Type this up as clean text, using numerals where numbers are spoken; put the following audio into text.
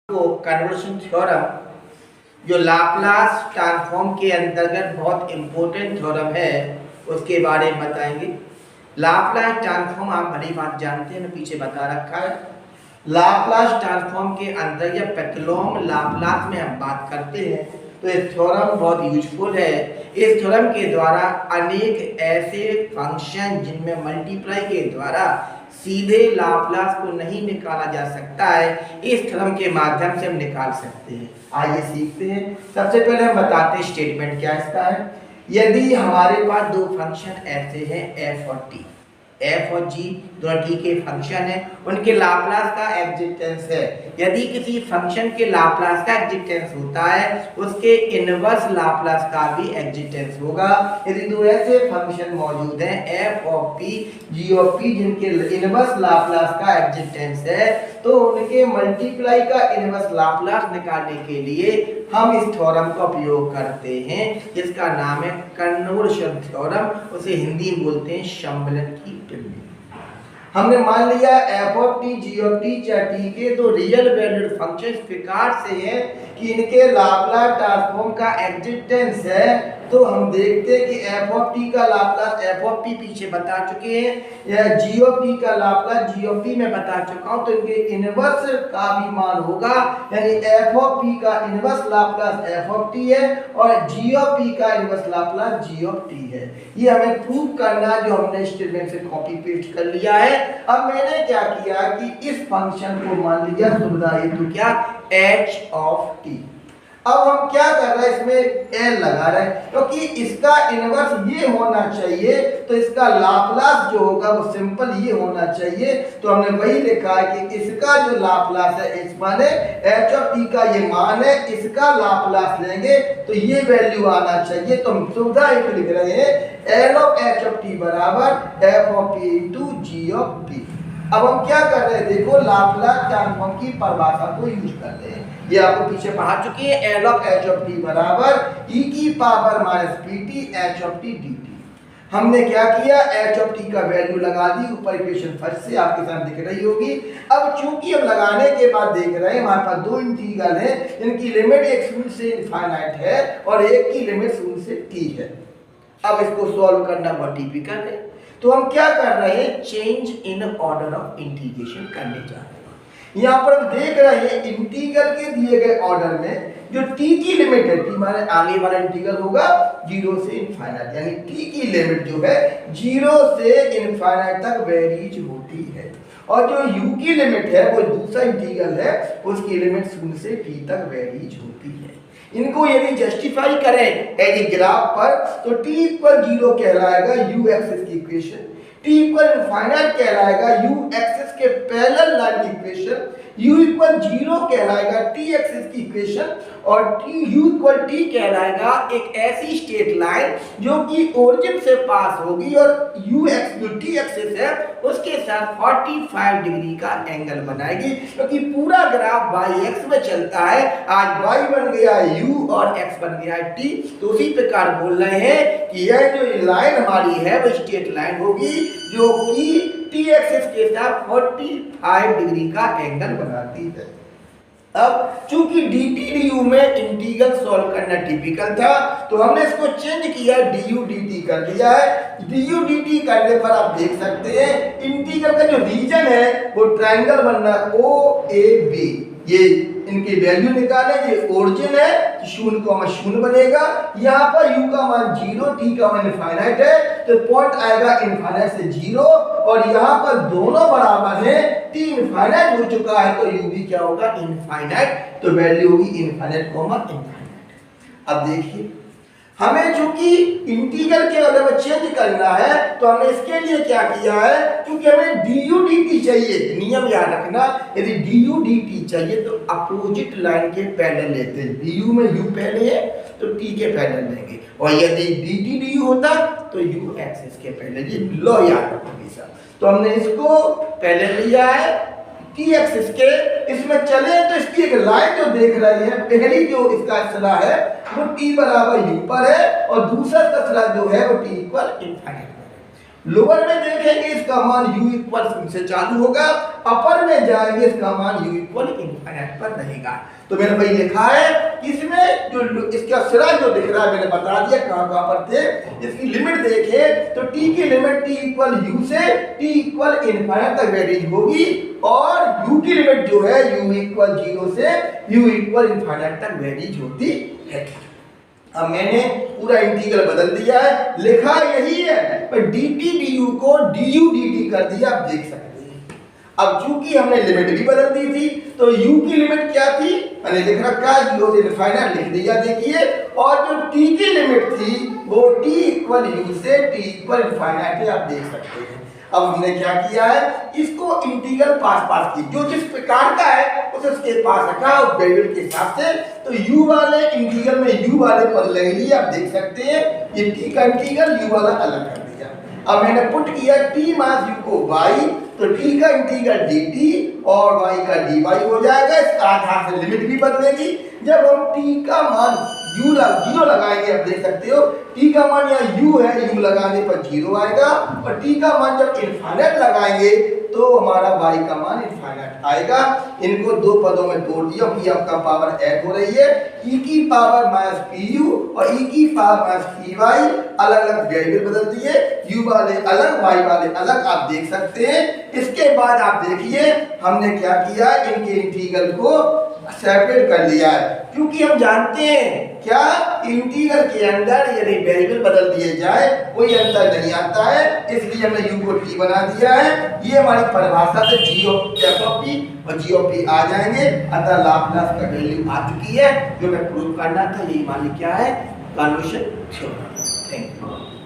को conversion theorem जो Laplace transform के अंतर्गत बहुत इंपॉर्टेंट थ्योरम है उसके बारे में बताएंगे। लाप्लास ट्रांसफॉर्म आप भली बात जानते हैं, पीछे बता रखा है। लाप्लास ट्रांसफॉर्म के अंतर्गत पेकलोम लाप्लास में हम बात करते हैं तो ये थ्योरम बहुत यूजफुल है। इस थ्योरम के द्वारा अनेक ऐसे फंक्शन जिनमें मल्टीप्लाई के द्वारा सीधे लाप्लास को नहीं निकाला जा सकता है, इस थ्योरम के माध्यम से हम निकाल सकते हैं। आइए सीखते हैं। सबसे पहले हम बताते हैं स्टेटमेंट क्या इसका है। यदि हमारे पास दो फंक्शन ऐसे हैं f और t, f और g दोनों t के फंक्शन है, उनके लाप्लास का एग्जिस्टेंस है। यदि किसी फंक्शन के लाप्लास का एग्जिस्टेंस होता है उसके इनवर्स लाप्लास का भी एग्जिस्टेंस होगा। यदि दो ऐसे फंक्शन मौजूद हैं f of p g of p जिनके इनवर्स लाप्लास का एग्जिस्टेंस है तो उनके मल्टीप्लाई का इनवर्स लाप्लास निकालने के लिए हम इस थ्योरम का उपयोग करते हैं जिसका नाम है कन्वर्शन थ्योरम। उसे हिंदी में बोलते हैं सम्मिलन की टिप्पणी। हमने मान लिया f of t g of t चाहे t के दो रियल वैल्यूड फंक्शन इस प्रकार से हैं कि इनके लाप्लास ट्रांसफॉर्म का एग्जिस्टेंस है। तो हम देखते हैं कि f ऑफ t का लाप्लास f ऑफ p पीछे बता चुके हैं, या g ऑफ t का लाप्लास g ऑफ p में बता चुका हूं, तो इनके इनवर्स का भी मान होगा। यानी f ऑफ p का inverse Laplace f of t है और g ऑफ p का inverse Laplace g of t है। ये हमें प्रूव करना है, जो हमने स्टेटमेंट से कॉपी पेस्ट कर लिया है। अब मैंने क्या किया कि इस फंक्शन को मान लिया सुविधा हेतु क्या h ऑफ t। अब हम क्या कर रहे हैं, इसमें l लगा रहे हैं क्योंकि इसका इनवर्स ये होना चाहिए तो इसका लाप्लास जो होगा वो सिंपल ये होना चाहिए। तो हमने वही लिखा है कि इसका जो लाप्लास है इस माने h ऑफ t का ये मान है, इसका लाप्लास लेंगे तो ये वैल्यू आना चाहिए। तो हम सुविधा एक लिख रहे हैं l of h of t बराबर f of p into g of p। अब हम क्या कर रहे हैं, देखो लाप्लास ट्रांसफॉर्म की परिभाषा को यूज कर रहे हैं। ये आपको पीछे पढ़ा चुके हैं। L of h of t बराबर e की power minus pt h of t dt। हमने क्या किया, h ऑफ t का वैल्यू लगा दी ऊपर इक्वेशन फर्स्ट से आपके सामने दिख रही होगी। अब चूंकि हम लगाने के बाद देख रहे हैं हमारे पास दो इंटीग्रल है जिनकी लिमिट एक शून्य से इनफाइनाइट है और एक की लिमिट शून्य से t है। अब इसको सॉल्व करना बहुत टिपिकल है। तो हम क्या कर रहे हैं, change in order of integration करने जा रहे हैं। यहाँ पर हम देख रहे हैं इंटीग्रल के दिए गए ऑर्डर में जो t की लिमिट है, t माने आगे वाला इंटीग्रल होगा 0 से इनफाइनाइट, यानी t की लिमिट जो है 0 से इनफाइनाइट तक वेरीज होती है। और जो u की लिमिट है वो दूसरा इंटीग्रल है, उसकी लिमिट 0 से t तक वेरीज होती है। इनको यदि जस्टिफाई करें एज ग्राफ पर तो t इक्वल 0 कहलाएगा u एक्सिस की इक्वेशन, t इक्वल इनफाइनाइट कहलाएगा u एक्सिस के पैरेलल लाइन की इक्वेशन, u इक्वल 0 कहलाएगा t एक्सिस की इक्वेशन और u इक्वल t कहलाएगा एक ऐसी स्ट्रेट लाइन जो कि ओरिजिन से पास होगी और u एक्स जो t एक्सिस है उसके साथ 45 डिग्री का एंगल बनाएगी, क्योंकि पूरा ग्राफ y एक्स में चलता है। आज y बन गया है u और x बन गया है t। तो उसी प्रकार बोल रहे हैं कि यह जो लाइन हमारी है वो स्ट्रेट लाइन होगी जो कि t एक्सिस के साथ 45 डिग्री का एंगल बनाती है। अब चूंकि dt du में इंटीग्रल सॉल्व करना टिपिकल था तो हमने इसको चेंज किया, du dt कर दिया है। du dt करने पर आप देख सकते हैं इंटीग्रल का जो रीजन है वो ट्रायंगल बन रहा है OAB। ये इनकी वैल्यू निकालें, ये ओरिजिन है, 0,0 बनेगा। यहाँ पर u का मान 0, t का मान इनफाइनाइट है तो पॉइंट आएगा इनफाइनाइट से 0 और यहाँ पर दोनों बराबर हैं, t इनफाइनाइट हो चुका है तो u भी क्या होगा, इनफाइनाइट। तो वैल्यू होगी इनफाइनाइट कॉमा इनफाइनाइट। अब देखिए हमें चूंकि इंटीग्रल के अगर में चेंज करना है तो हमने इसके लिए क्या किया है, क्योंकि हमें du dt चाहिए, नियम याद रखना, यदि du dt चाहिए तो अपोजिट लाइन के पैरेलल लेते हैं। du में u पहले है तो t के पैरेलल लेंगे, और यदि dt du होता तो u एक्सिस के पैरेलल। ये लॉ याद रखो हमेशा। तो हमने इसको पैरेलल लिया है t एक्सिस के, इसमें चले तो इसकी एक लाइन जो देख रही है, पहली जो इसका सिरा है वो t बराबर u पर है और दूसरा का सिरा जो है वो t इक्वल इनफाइनाइट पर है। लोअर में देखेंगे इसका मान u इक्वल से चालू होगा, अपर में जाएंगे इसका मान u इक्वल इनफाइनाइट पर रहेगा। तो मैंने भाई लिखा है इसमें जो इसका सिरा जो दिख रहा है मैंने बता दिया कहां पर थे। इसकी लिमिट देखें तो t की लिमिट t इक्वल u से t इक्वल इनफाइनाइट तक वेरीज होगी और u की लिमिट जो है u इक्वल 0 से u इक्वल इनफाइनाइट तक वेरीज होती है। अब मैंने पूरा इंटीग्रल बदल दिया है, लिखा यही है पर dt du को du dt कर दिया, आप देख सकते हैं। अब चूंकि हमने लिमिट भी बदल दी थी तो u की लिमिट क्या थी, मैंने लिख रखा है 0 से इनफाइनाइट लिख दिया देखिए, और जो t की लिमिट थी वो t इक्वल u से t इक्वल इनफाइनाइट है, आप देख सकते हैं। अब हमने क्या किया है, इसको इंटीग्रल पास की जो जिस प्रकार का है उसे उसके पास रखा उस वेरिएबल के हिसाब से। तो u वाले इंटीग्रल में u वाले पद ले लिए, आप देख सकते हैं ये t का इंटीग्रल u वाला अलग कर दिया। अब मैंने पुट किया t माइनस u को y, तो t का इंटीग्रल dt और y का dy हो जाएगा। इस आधार से लिमिट भी बदलेगी। जब हम t का मान u 0 लगाएंगे, आप देख सकते हो t का मान यहाँ u है, u लगाने पर 0 आएगा, और t का मान जब इनफाइनाइट लगाएंगे तो हमारा y का मान इनफाइनाइट आएगा। इनको दो पदों में तोड़ दिया, ये आपका पावर ऐड हो रही है, e की पावर माइनस pu और e की पावर माइनस py, अलग अलग वेरिएबल बदल दिए, u वाले अलग y वाले अलग, आप देख सकते हैं। इसके बाद आप देखिए हमने क्या किया, इनके इंटीग्रल को सेपरेट कर लिया है, क्योंकि हम जानते हैं क्या इंटीग्रल के अंदर यदि वेरिएबल बदल दिए जाए कोई अंतर नहीं आता है, इसलिए हमने u को t बना दिया है। ये हमारी परिभाषा से g of f of p और g ऑफ p आ जाएंगे। अतः लाप्लास का वैल्यू आ चुकी है, जो मैं प्रूव करना था, यही हमारी क्या है कन्वर्शन थ्योरम। Thank you.